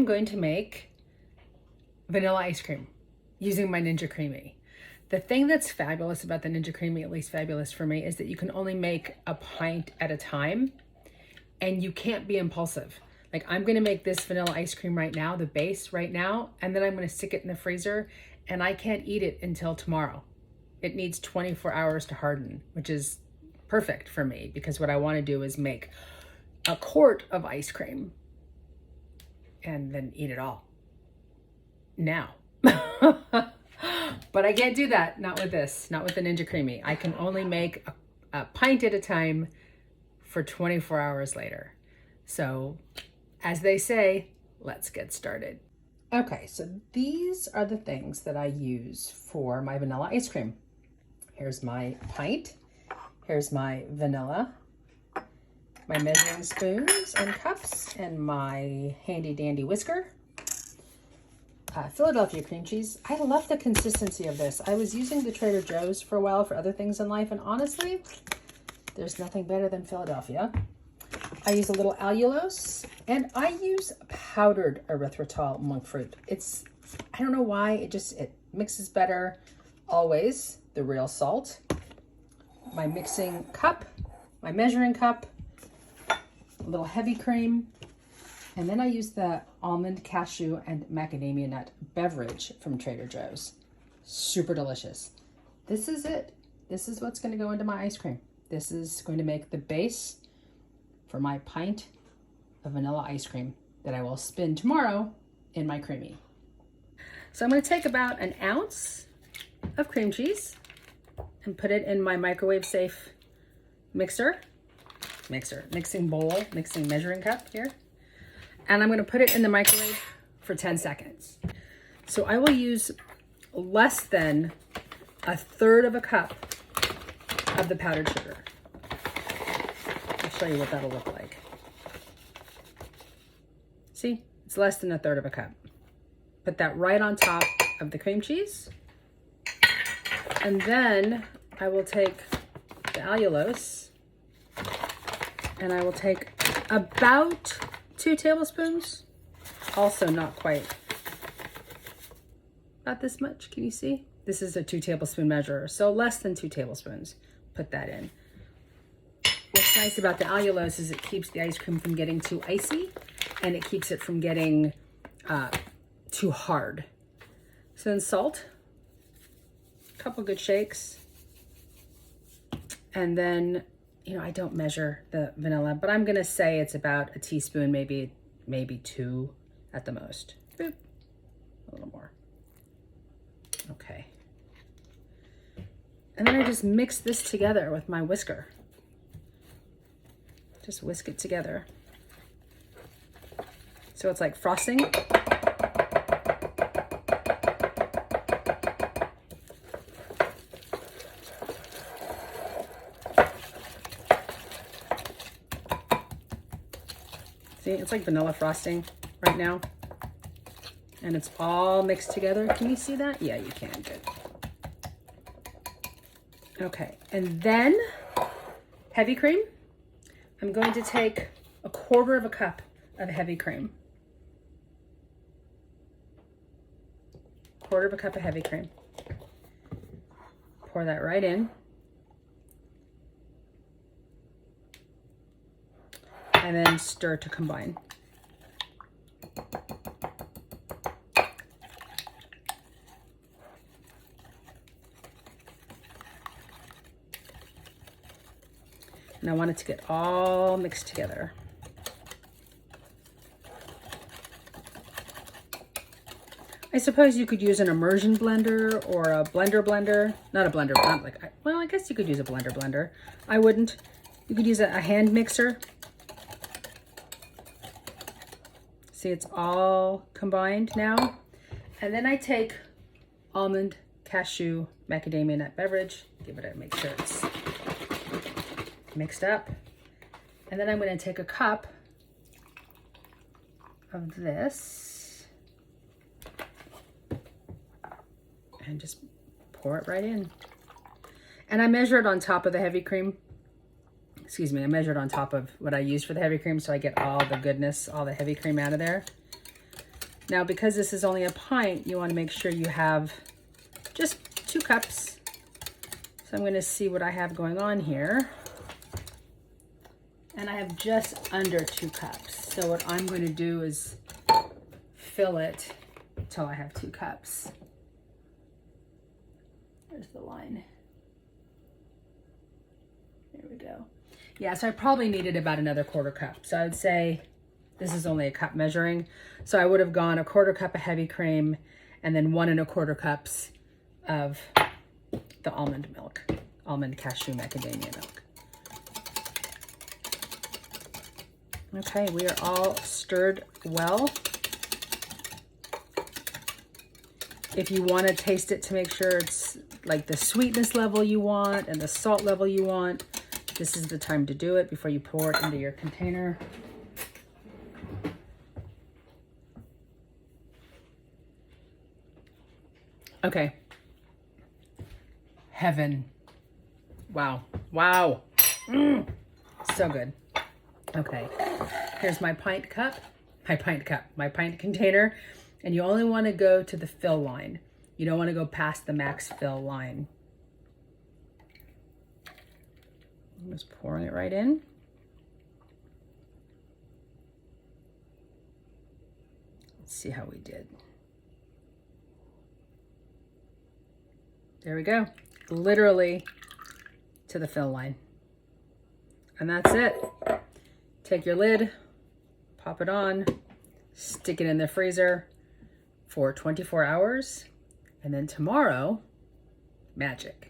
am going to make vanilla ice cream using my Ninja Creami. The thing that's fabulous about the Ninja Creami, at least fabulous for me, is that you can only make a pint at a time and you can't be impulsive. Like, I'm gonna make this vanilla ice cream right now, the base right now, and then I'm gonna stick it in the freezer, and I can't eat it until tomorrow. It needs 24 hours to harden, which is perfect for me because what I wanna do is make a quart of ice cream and then eat it all now. But I can't do that, not with this, not with the Ninja Creami. I can only make a pint at a time for 24 hours later. So, as they say, let's get started. Okay, so these are the things that I use for my vanilla ice cream. Here's my pint. Here's my vanilla, my measuring spoons and cups, and my handy dandy whisker. Philadelphia cream cheese. I love the consistency of this. I was using the Trader Joe's for a while for other things in life, and honestly, there's nothing better than Philadelphia. I use a little allulose, and I use powdered erythritol monk fruit. I don't know why, it mixes better always. The real salt, my mixing cup, my measuring cup, a little heavy cream, and then I use the almond, cashew, and macadamia nut beverage from Trader Joe's. Super delicious. This is it. This is what's going to go into my ice cream. This is going to make the base for my pint of vanilla ice cream that I will spin tomorrow in my Creami. So I'm going to take about an ounce of cream cheese and put it in my microwave safe mixing bowl, mixing measuring cup here. And I'm going to put it in the microwave for 10 seconds. So I will use less than a third of a cup of the powdered sugar. I'll show you what that'll look like. See, it's less than a third of a cup. Put that right on top of the cream cheese. And then I will take the allulose and I will take about 2 tablespoons. Also not quite. About this much, can you see? This is a 2 tablespoon measure, so less than 2 tablespoons. Put that in. What's nice about the allulose is it keeps the ice cream from getting too icy and it keeps it from getting too hard. So then salt, a couple good shakes, and then, you know, I don't measure the vanilla, but I'm gonna say it's about a teaspoon, maybe 2 at the most. Boop. A little more. Okay. And then I just mix this together with my whisker. Just whisk it together. So it's like frosting. See, it's like vanilla frosting right now. And it's all mixed together. Can you see that? Yeah, you can. Good. Okay, and then heavy cream. I'm going to take a quarter of a cup of heavy cream. Quarter of a cup of heavy cream. Pour that right in. And then stir to combine. And I want it to get all mixed together. I suppose you could use an immersion blender or a blender. Not a blender, not like, well, I guess you could use a blender. I wouldn't. You could use a hand mixer. See, it's all combined now. And then I take almond, cashew, macadamia nut beverage, give it a, make sure it's mixed up. And then I'm going to take a cup of this and just pour it right in. And I measure it on top of the heavy cream. Excuse me, I measured on top of what I used for the heavy cream so I get all the goodness, all the heavy cream out of there. Now, because this is only a pint, you want to make sure you have just 2 cups. So I'm going to see what I have going on here. And I have just under 2 cups. So what I'm going to do is fill it till I have 2 cups. There's the line. There we go. Yeah, so I probably needed about another 1/4 cup. So I would say this is only a cup measuring. So I would have gone 1/4 cup of heavy cream and then 1 1/4 cups of the almond milk, almond cashew macadamia milk. Okay, we are all stirred well. If you want to taste it to make sure it's like the sweetness level you want and the salt level you want, this is the time to do it before you pour it into your container. Okay. Heaven. Wow. Wow. So good. Okay. Here's my pint container. And you only want to go to the fill line. You don't want to go past the max fill line. I'm just pouring it right in. Let's see how we did. There we go. Literally to the fill line. And that's it. Take your lid, pop it on, stick it in the freezer for 24 hours, and then tomorrow, magic.